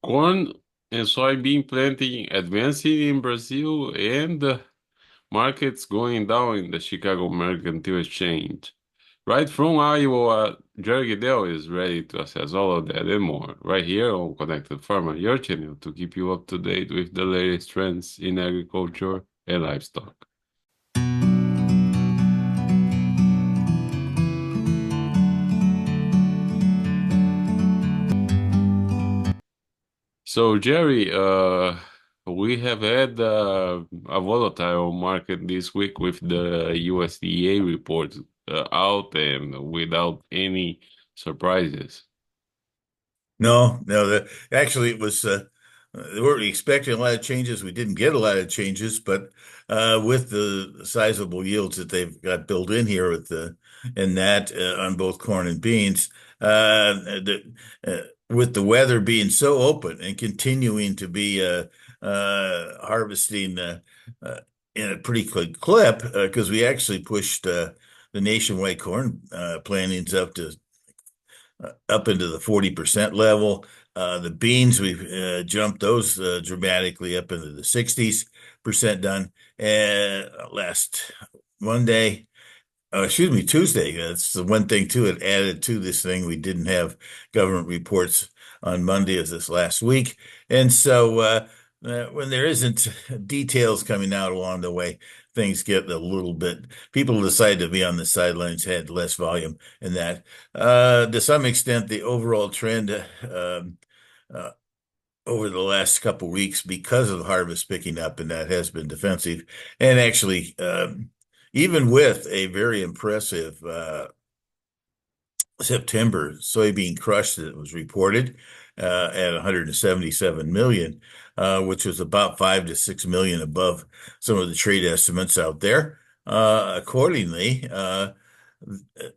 Corn and soybean planting advancing in Brazil and markets going down in the Chicago Mercantile Exchange. Right from Iowa, Jerry Gidel is ready to assess all of that and more right here on Connected Farmer, your channel to keep you up to date with the latest trends in agriculture and livestock. So, Jerry, we have had a volatile market this week with the USDA report out and without any surprises. No, no, actually it was we weren't expecting a lot of changes. We didn't get a lot of changes, but with the sizable yields that they've got built in here with the and that on both corn and beans, with the weather being so open and continuing to be harvesting in a pretty quick clip, because we actually pushed the nationwide corn plantings up into the 40% level. The beans, we've jumped those dramatically up into the 60% done. And last Monday, excuse me, Tuesday, that's the one thing too, it added to this thing. We didn't have government reports on Monday of this last week. And so when there isn't details coming out along the way, things get a little bit, people decide to be on the sidelines, had less volume in that. To some extent, the overall trend uh, over the last couple of weeks, because of the harvest picking up, and that has been defensive. And actually, even with a very impressive September soybean crush that was reported at 177 million, which was about 5 to 6 million above some of the trade estimates out there. Accordingly,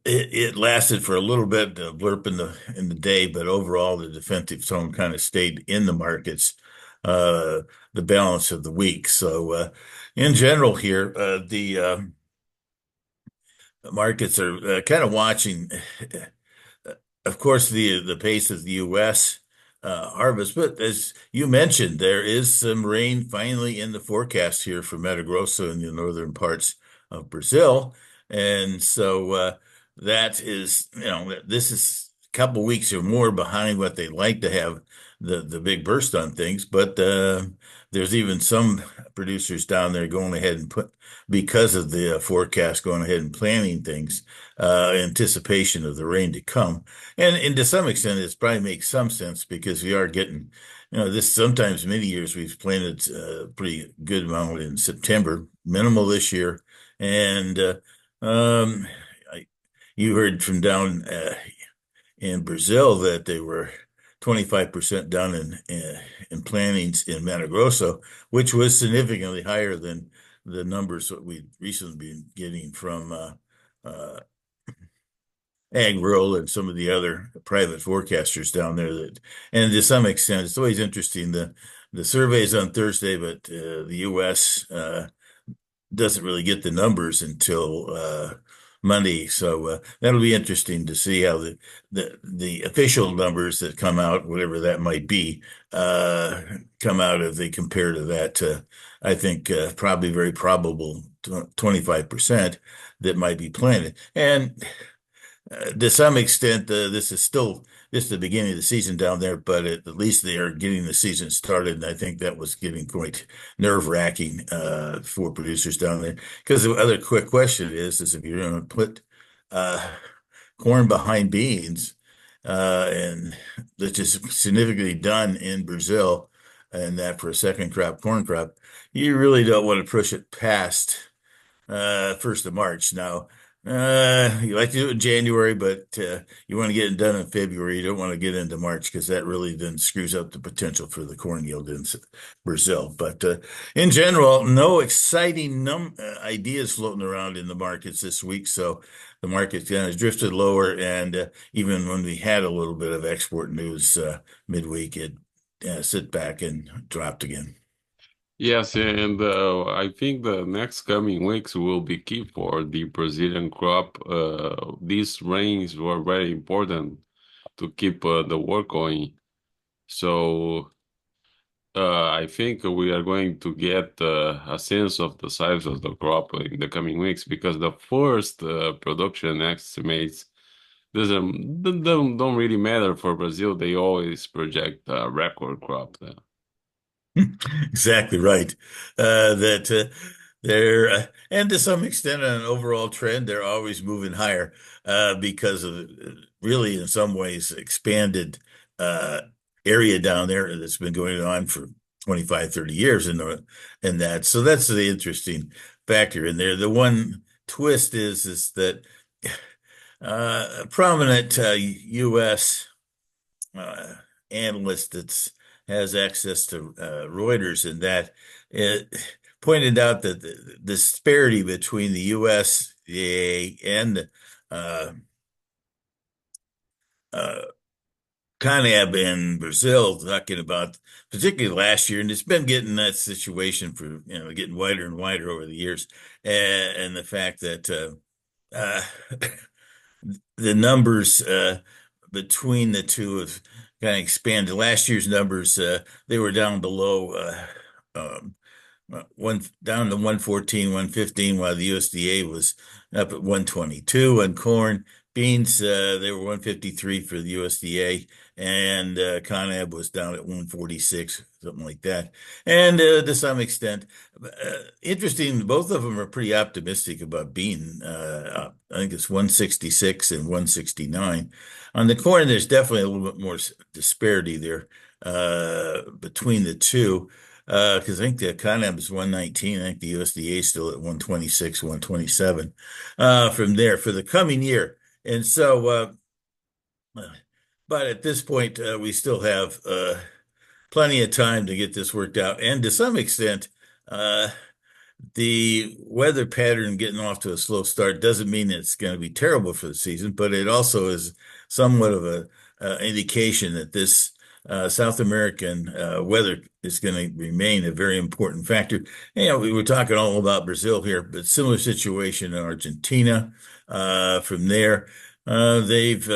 it lasted for a little bit, blurb in the day, but overall the defensive tone kind of stayed in the markets the balance of the week. So in general here, the markets are kind of watching, of course, the pace of the U.S. Harvest. But as you mentioned, there is some rain finally in the forecast here for Mato Grosso in the northern parts of Brazil. And so that is, this is a couple weeks or more behind what they'd like to have the big burst on things. But there's even some producers down there going ahead and because of the forecast, going ahead and planting things, anticipation of the rain to come. And to some extent, it probably makes some sense because we are getting, this sometimes many years we've planted a pretty good amount in September, minimal this year. And um, I, you heard from down in Brazil that they were 25% done in plantings in Mato Grosso, which was significantly higher than the numbers that we've recently been getting from uh, AgRoll and some of the other private forecasters down there. And to some extent, it's always interesting. The surveys on Thursday, but the U.S. Doesn't really get the numbers until Monday. So that'll be interesting to see how the official numbers that come out, whatever that might be, come out if they compare to that. I think probably very probable 25% that might be planted. And to some extent, this is still just the beginning of the season down there, but at least they are getting the season started. And I think that was getting quite nerve-wracking for producers down there. Because the other quick question is if you're going to put uh, corn behind beans, and that's just significantly done in Brazil, and that for a second crop, corn crop, you really don't want to push it past 1st of March. Now, you like to do it in January, but you want to get it done in February. You don't want to get into March because that really then screws up the potential for the corn yield in Brazil. But in general, no exciting ideas floating around in the markets this week. So the market kind of drifted lower, and even when we had a little bit of export news midweek, it sit back and dropped again. Yes, and I think the next coming weeks will be key for the Brazilian crop. These rains were very important to keep the work going. So I think we are going to get a sense of the size of the crop in the coming weeks because the first production estimates don't really matter for Brazil. They always project a record crop there. Exactly right. That they're and to some extent on an overall trend, they're always moving higher because of really in some ways expanded uh, area down there that's been going on for 25, 30 years in that. So that's the interesting factor in there. The one twist is that a prominent U.S. uh, analyst that has access to Reuters, and that it pointed out that the disparity between the USDA and uh, uh, CONAB in Brazil, talking about particularly last year, and it's been getting that situation for getting wider and wider over the years, and the fact that uh, the numbers between the two have kind of expanded. Last year's numbers, they were down below one down to 114, 115, while the USDA was up at 122 on corn. Beans, they were 153 for the USDA, and CONAB was down at 146, something like that. And to some extent, interesting, both of them are pretty optimistic about bean. I think it's 166 and 169. On the corn, there's definitely a little bit more disparity there between the two. Because I think the CONAB is 119. I think the USDA is still at 126, 127 from there for the coming year. And so, but at this point, we still have plenty of time to get this worked out. And to some extent, uh, the weather pattern getting off to a slow start doesn't mean it's going to be terrible for the season, but it also is somewhat of a indication that this South American weather is going to remain a very important factor. We were talking all about Brazil here, but similar situation in Argentina. From there, they've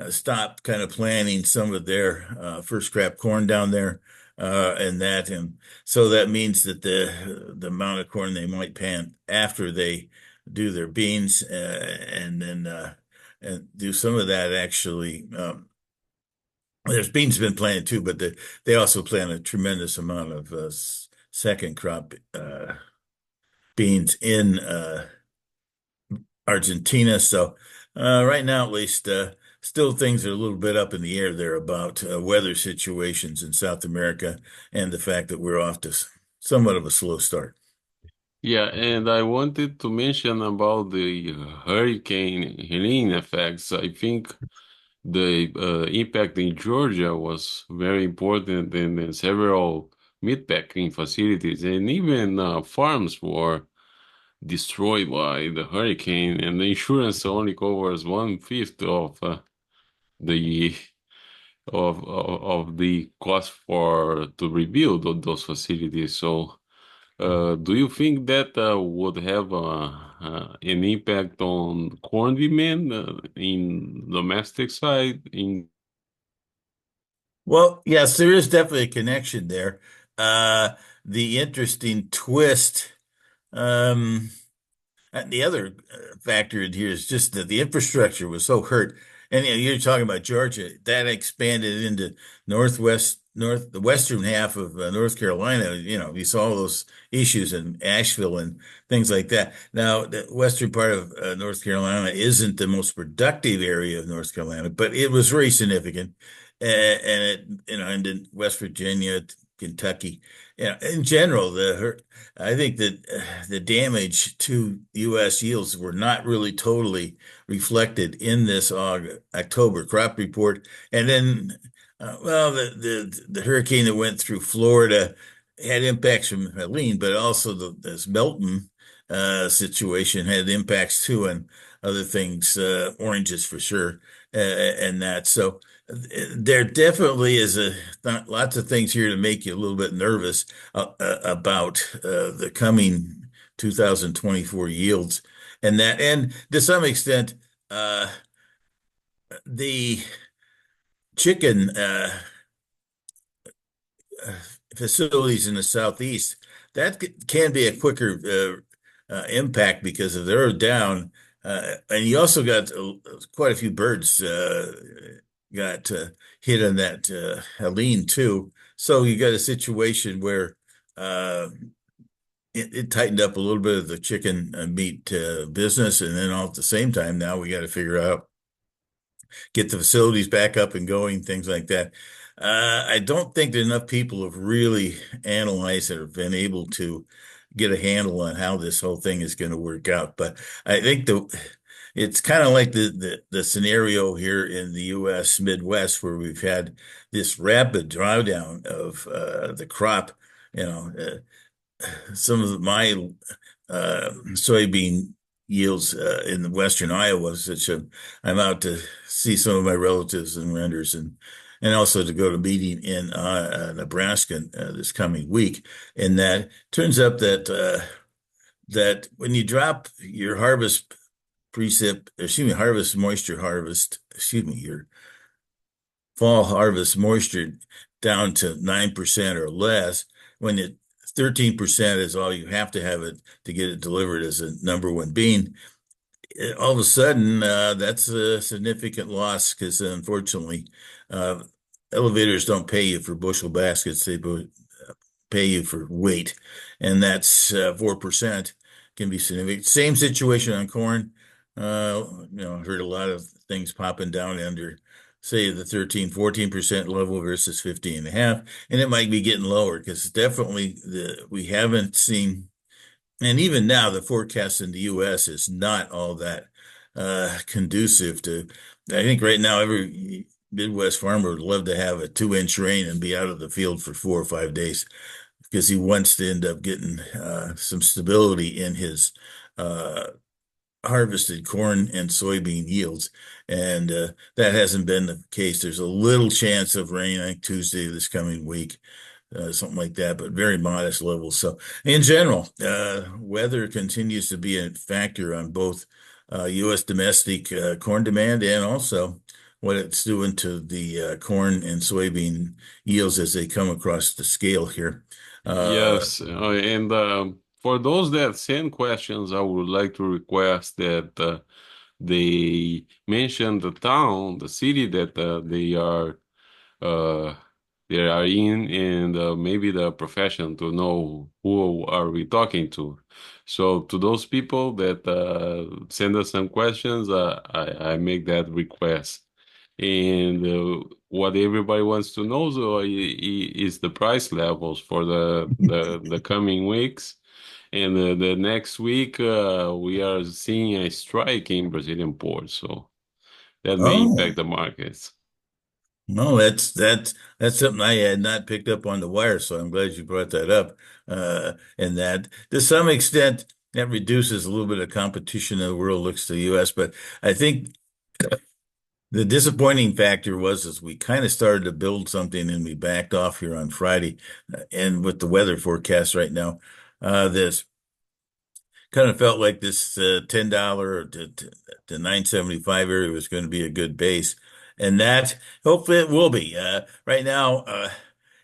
stopped kind of planting some of their first crop corn down there, and so that means that the amount of corn they might plant after they do their beans and then and do some of that actually. There's beans been planted too, but they also plant a tremendous amount of second crop beans in Argentina. So right now, at least, still things are a little bit up in the air there about weather situations in South America and the fact that we're off to somewhat of a slow start. Yeah, and I wanted to mention about the Hurricane Helene effects. I think the impact in Georgia was very important, and then several meatpacking facilities and even farms were destroyed by the hurricane, and the insurance only covers one-fifth of the of the cost for to rebuild those facilities. So, do you think that would have an impact on corn demand in domestic side? In Well, yes, there is definitely a connection there. The interesting twist. Um, And the other factor in here is just that the infrastructure was so hurt. And you're talking about Georgia, that expanded into the western half of North Carolina. You saw all those issues in Asheville and things like that. Now, the western part of North Carolina isn't the most productive area of North Carolina, but it was very significant. And and in West Virginia, Kentucky, in general, I think that the damage to U.S. yields were not really totally reflected in this October crop report. And then, well, the hurricane that went through Florida had impacts from Helene, but also this Melton situation had impacts too, and other things, oranges for sure, and that. So there definitely is lots of things here to make you a little bit nervous about the coming 2024 yields and to some extent, the chicken. facilities in the southeast, that can be a quicker impact because if they're down, and you also got quite a few birds got hit on that Helene too. So you got a situation where uh, it tightened up a little bit of the chicken meat business, and then all at the same time, now we got to figure out get the facilities back up and going, things like that. I don't think that enough people have really analyzed it or been able to get a handle on how this whole thing is going to work out. But I think it's kind of like the scenario here in the U.S. Midwest where we've had this rapid drawdown of the crop. You know, some of my soybean yields in the western Iowa, such I'm out to see some of my relatives and renters and also to go to meeting in Nebraska this coming week. And that turns up that when you drop your harvest moisture harvest, your fall harvest moisture down to 9% or less, when 13% is all you have to have it to get it delivered as a number one bean. All of a sudden, that's a significant loss because unfortunately, uh, elevators don't pay you for bushel baskets. They pay you for weight, and that's 4% can be significant. Same situation on corn. I heard a lot of things popping down under, say, the 13, 14% level versus 15 and a half, and it might be getting lower because definitely we haven't seen, and even now the forecast in the U.S. is not all that conducive to. I think right now every Midwest farmer would love to have a 2 inch rain and be out of the field for 4 or 5 days because he wants to end up getting some stability in his uh, harvested corn and soybean yields. And that hasn't been the case. There's a little chance of rain, I think Tuesday this coming week, something like that, but very modest levels. So in general, weather continues to be a factor on both U.S. domestic corn demand and also what it's doing to the corn and soybean yields as they come across the scale here. Uh, Yes, and for those that send questions, I would like to request that they mention the town, the city that uh, they are in, and maybe the profession to know who are we talking to. So to those people that send us some questions, I make that request. And what everybody wants to know is the price levels for the coming weeks. And the next week, we are seeing a strike in Brazilian ports, so that may oh. impact the markets. No, that's something I had not picked up on the wire, so I'm glad you brought that up. And that to some extent that reduces a little bit of competition in the world looks to the US, but I think the disappointing factor was as we kind of started to build something and we backed off here on Friday, and with the weather forecast right now, this kind of felt like this $10 to 9.75 area was going to be a good base. And that hopefully it will be. Right now,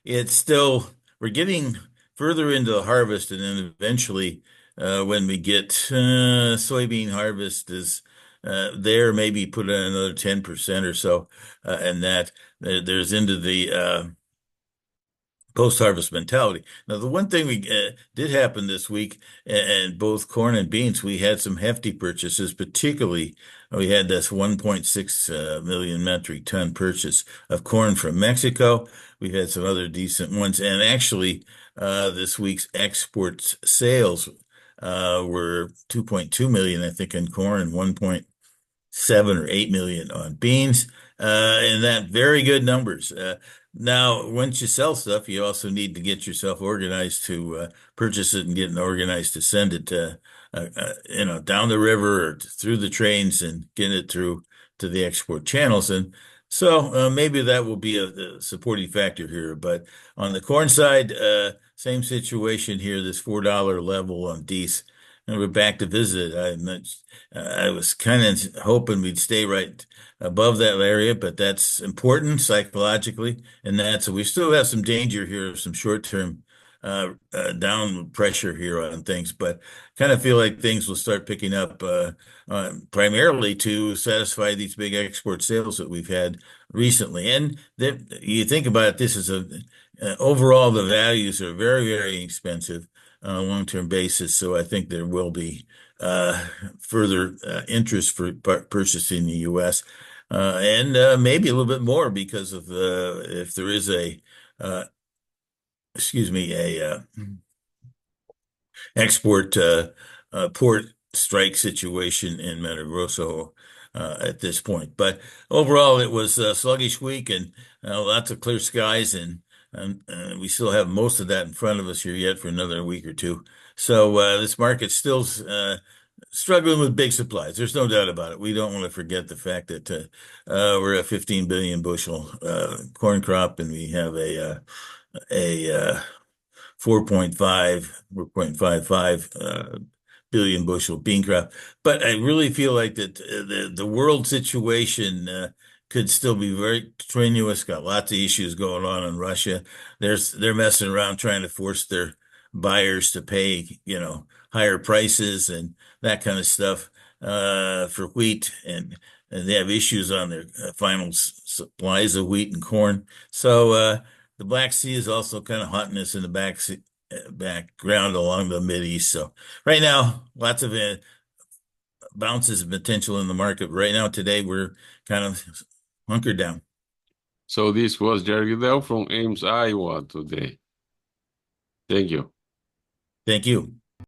it's still, we're getting further into the harvest, and then eventually, when we get soybean harvest is there, maybe put in another 10% or so, and that there's into the post-harvest mentality. Now, the one thing we did happen this week, and both corn and beans, we had some hefty purchases. Particularly, we had this 1.6 million metric ton purchase of corn from Mexico. We've had some other decent ones, and actually, this week's export sales were 2.2 million, I think, in corn and 1.7 or 8 million on beans, and that very good numbers. Now, once you sell stuff, you also need to get yourself organized to purchase it and get organized to send it, down the river or through the trains and get it through to the export channels. And so maybe that will be a supporting factor here. But on the corn side, same situation here. This $4 level on Dees and we're back to visit. I was kind of hoping we'd stay right above that area, but that's important psychologically, and that's we still have some danger here, some short-term down pressure here on things, but kind of feel like things will start picking up primarily to satisfy these big export sales that we've had recently. And that you think about it, this is a overall the values are very, very expensive on a long-term basis. So I think there will be uh, further interest for purchasing the U.S. And maybe a little bit more because of if there is uh, excuse me, a export port strike situation in Mato Grosso at this point. But overall, it was a sluggish week and lots of clear skies, and we still have most of that in front of us here yet for another week or two. So this market's still struggling with big supplies. There's no doubt about it. We don't want to forget the fact that we're a 15 billion bushel corn crop, and we have a 4.55 billion bushel bean crop. But I really feel like that the world situation could still be very strenuous. Got lots of issues going on in Russia. They're messing around trying to force their buyers to pay, higher prices and that kind of stuff for wheat, and they have issues on their final supplies of wheat and corn. So the Black Sea is also kind of hotting us in the background along the Mideast. So right now, lots of bounces of potential in the market. Right now, today, we're kind of hunkered down. So this was Jerry Gidel from Ames, Iowa today. Thank you. Thank you.